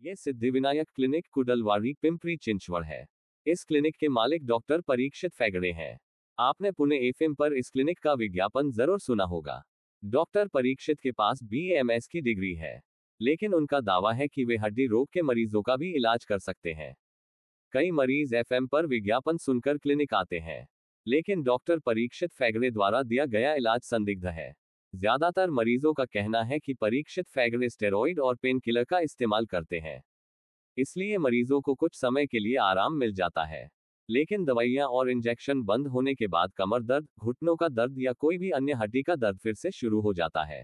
ये सिद्धिविनायक क्लिनिक कुडलवाड़ी पिंपरी चिंचवड़ है। इस क्लिनिक के मालिक डॉक्टर परीक्षित फेगड़े हैं। आपने पुणे एफएम पर इस क्लिनिक का विज्ञापन जरूर सुना होगा। डॉक्टर परीक्षित के पास BAMS की डिग्री है, लेकिन उनका दावा है कि वे हड्डी रोग के मरीजों का भी इलाज कर सकते हैं। कई मरीज FM पर विज्ञापन सुनकर क्लिनिक आते हैं, लेकिन डॉक्टर परीक्षित फेगड़े द्वारा दिया गया इलाज संदिग्ध है। ज्यादातर मरीजों का कहना है कि परीक्षित फेगड़े स्टेरॉइड और पेन किलर का इस्तेमाल करते हैं, इसलिए मरीजों को कुछ समय के लिए आराम मिल जाता है, लेकिन दवाइयां और इंजेक्शन बंद होने के बाद कमर दर्द, घुटनों का दर्द या कोई भी अन्य हड्डी का दर्द फिर से शुरू हो जाता है।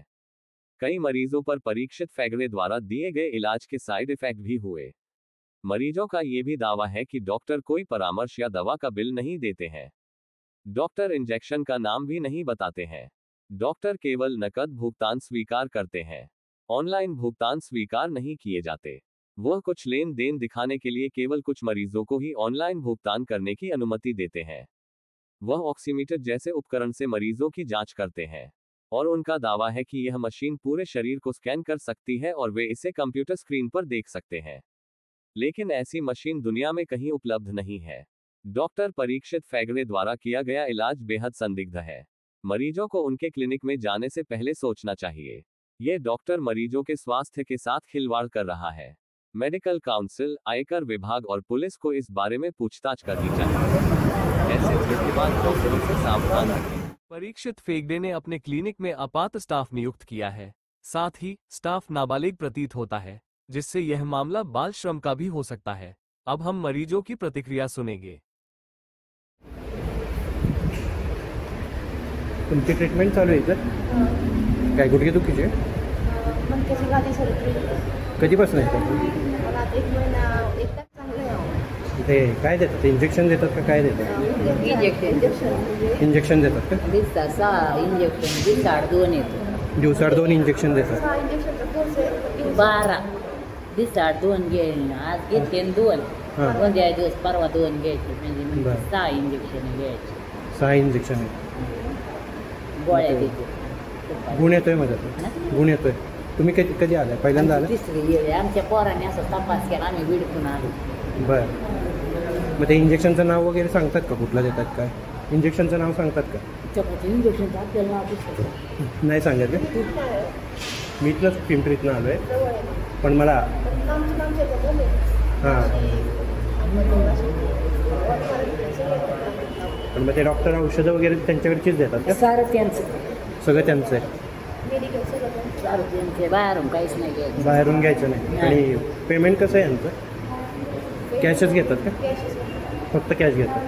कई मरीजों पर परीक्षित फेगड़े द्वारा दिए गए इलाज के साइड इफेक्ट भी हुए। मरीजों का यह भी दावा है कि डॉक्टर कोई परामर्श या दवा का बिल नहीं देते हैं। डॉक्टर इंजेक्शन का नाम भी नहीं बताते हैं। डॉक्टर केवल नकद भुगतान स्वीकार करते हैं। ऑनलाइन भुगतान स्वीकार नहीं किए जाते। वह कुछ लेन देन दिखाने के लिए केवल कुछ मरीजों को ही ऑनलाइन भुगतान करने की अनुमति देते हैं। वह ऑक्सीमीटर जैसे उपकरण से मरीजों की जांच करते हैं, और उनका दावा है कि यह मशीन पूरे शरीर को स्कैन कर सकती है और वे इसे कंप्यूटर स्क्रीन पर देख सकते हैं, लेकिन ऐसी मशीन दुनिया में कहीं उपलब्ध नहीं है। डॉक्टर परीक्षित फेगड़े द्वारा किया गया इलाज बेहद संदिग्ध है। मरीजों को उनके क्लिनिक में जाने से पहले सोचना चाहिए। यह डॉक्टर मरीजों के स्वास्थ्य के साथ खिलवाड़ कर रहा है। मेडिकल काउंसिल, आयकर विभाग और पुलिस को इस बारे में पूछताछ करनी चाहिए। ऐसे धोखेबाज डॉक्टरों से सावधान रहें। परीक्षित फेगड़े ने अपने क्लिनिक में आपात स्टाफ नियुक्त किया है। साथ ही स्टाफ नाबालिग प्रतीत होता है, जिससे यह मामला बाल श्रम का भी हो सकता है। अब हम मरीजों की प्रतिक्रिया सुनेंगे। तुमची ट्रीटमेंट चालू आहे इथं? काय गुडघेदुखीचे? मणक्याची गादी सरकली. कधीपासून आहे का? मला आता 1 महिना, 1 तास चांगलं आहे. ते काय देतात? इंजेक्शन देतात का काय देतात? इंजेक्शन देतात का? दिवसाचा इंजेक्शन दिवसाआड 2 येतो. दिवसाआड 2 इंजेक्शन देतात. 6 इंजेक्शनचा कोर्स आहे. 12 दिवसाआड 2 घेईन. आज घेते 2. उद्या दिवस परवा 2 घ्यायचे, म्हणजे 6 इंजेक्शन घ्यायचे. 6 इंजेक्शन आहे. गोळ्या देते. गुण येतोय माझ्यात? गुण येतोय. तुम्ही कधी आलाय? पहिल्यांदा आलाय? तिसरी वेळ आमच्या पोरांनी असं तपास केला, आम्ही विडकून आलो. बरं. मग ते इंजेक्शनचं नाव वगैरे सांगतात का? कुठलं देतात काय? इंजेक्शनचं नाव सांगतात का? इंजेक्शनचं आपल्याला नाव दिसतं नाही सांगत का? मी इथलंच पिंपरीतनं आलो आहे, पण मला हां, पण मग ते डॉक्टर औषधं वगैरे त्यांच्याकडचीच देतात का? सारं त्यांचं, सगळं त्यांचं आहे. सारं त्यांचे, बाहेरून काहीच नाही घ्यायचं. बाहेरून घ्यायचं नाही. आणि पेमेंट कसं आहे यांचं? कॅशच घेतात का? फक्त कॅश घेतात.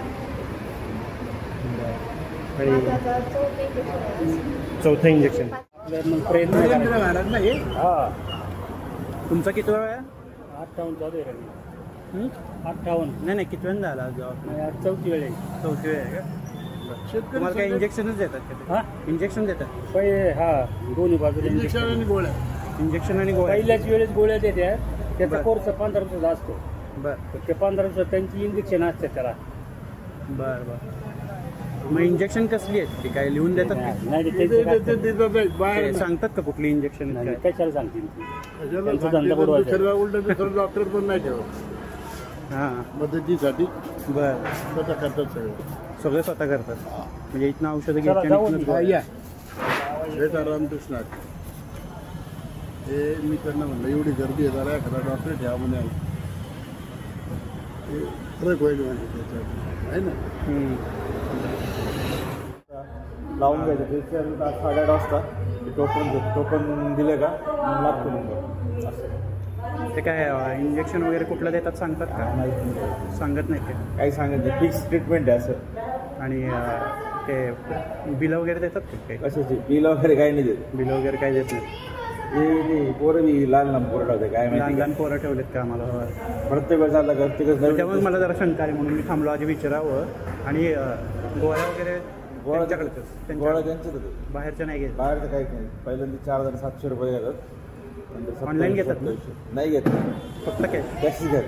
आणि चौथं इंजेक्शन. प्रयत्न महाराज नाही. हां, तुमचा किती वेळ आहे? 58 चालू आहे. 58 नाही, किती वेळ झाला जॉब? 4थी वेळ आहे. 4थी वेळ आहे का? तुम्हाला काय इंजेक्शनच देतात का? हां, इंजेक्शन देतात पहिले. दोन्ही बाजूला इंजेक्शन आणि गोळ्या. इंजेक्शन आणि गोळ्या. पहिल्याच वेळेस गोळ्या देतात. त्याचा कोर्स 15 दिवसाचा असतो. बरं. ते 15 दिवसात त्यांची इंजेक्शन असते त्याला. बरं बरं. मग इंजेक्शन कसली आहेत? ती काय लिहून देतात? बाहेर सांगतात का कुठली इंजेक्शन? कशाला सांगतील? त्यांचा धंदा बुडवायचा. डॉक्टर पण नाही ठेवत. हां, मदतीसाठी. बरं. स्वतः करतात सगळं स्वतः करतात. म्हणजे इथनं औषधं घ्यायची. रामकृष्ण हे मी त्यांना म्हणलं एवढी गर्दी आहे, जरा एखादा डॉक्टर ठेवा म्हणे. फरक होईल आहे ना. लावून घ्यायचं. त्याच्यानंतर 8:30 वाजता टोकन दिलं का लागतो नंबर. ते काय इंजेक्शन वगैरे कुठलं देतात सांगतात का? नाही, सांगत नाही का? काही सांगत नाही. फिक्स ट्रीटमेंट आहे असं. आणि ते बिलं वगैरे देतात का? काही कशाची बिल वगैरे काही नाही देत. बिलं वगैरे काही देत नाही. हे पोरं बी लहान पोरं ठेवते काय माहिती. लहान पोरं ठेवलेत का आम्हाला? प्रत्येक वेळ झाला का त्यामुळे मला जरा शंका आहे, म्हणून मी थांबलो आधी विचारावं. आणि गोळ्या वगैरे गोळ्या त्यांचं बाहेरच्या नाही घेत? बाहेरचं काहीच नाही. पहिल्यांदा 4,700 रुपये घेतात. ऑनलाईन घेतात ना? नाही घेत, फक्त कॅश घेत.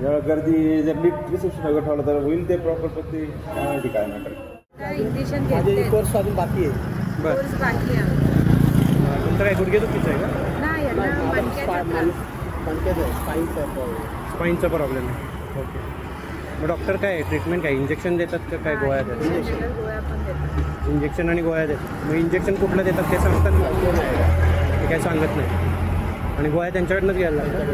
जेव्हा गर्दी जर नीट रिसेप्शन वगैरे ठेवलं तर होईल ते प्रॉपर. प्रत्येक काय नाही. इंजेक्शन घेतले. कोर्स अजून बाकी आहे. कोर्स बाकी आहे. यांचं काय गुडघेदुखीचं आहे का? नाही यांना मणक्याचा त्रास. स्पाईनचा प्रॉब्लेम आहे. ओके. मग डॉक्टर काय ट्रीटमेंट काय इंजेक्शन देतात का काय गोळ्या देतात? इंजेक्शन गोळ्या पण देतात. इंजेक्शन आणि गोळ्या देतात. मग इंजेक्शन कुठलं देतात ते सांगतात का? ते काय सांगत नाही आणि गोळ्या त्यांच्याकडनंच घ्यायला लागतात.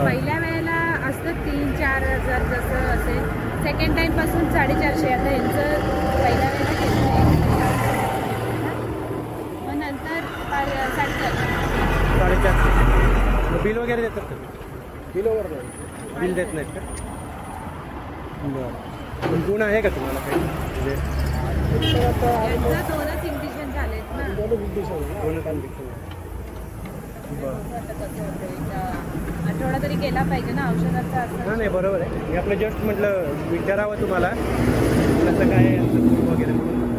पहिल्या वेळेला असतं 3-4 हजार जसं असेल. सेकंड टाइम पासून 450. आता यांचं पहिल्या वेळेला घेतलं मग नंतर 450. 450. बिल वगैरे देतात का? बिल देत नाहीत का? बरं. गुण आहे का तुम्हाला काही म्हणजे यांचं 2च इंजेक्शन झालेत ना. दोनच इंजेक्शन? बरं. आठवडा तरी गेला पाहिजे ना औषधाचा असं. नाही बरोबर आहे. मी आपलं जस्ट म्हटलं विचारावं तुम्हाला कसं काय वगैरे म्हणून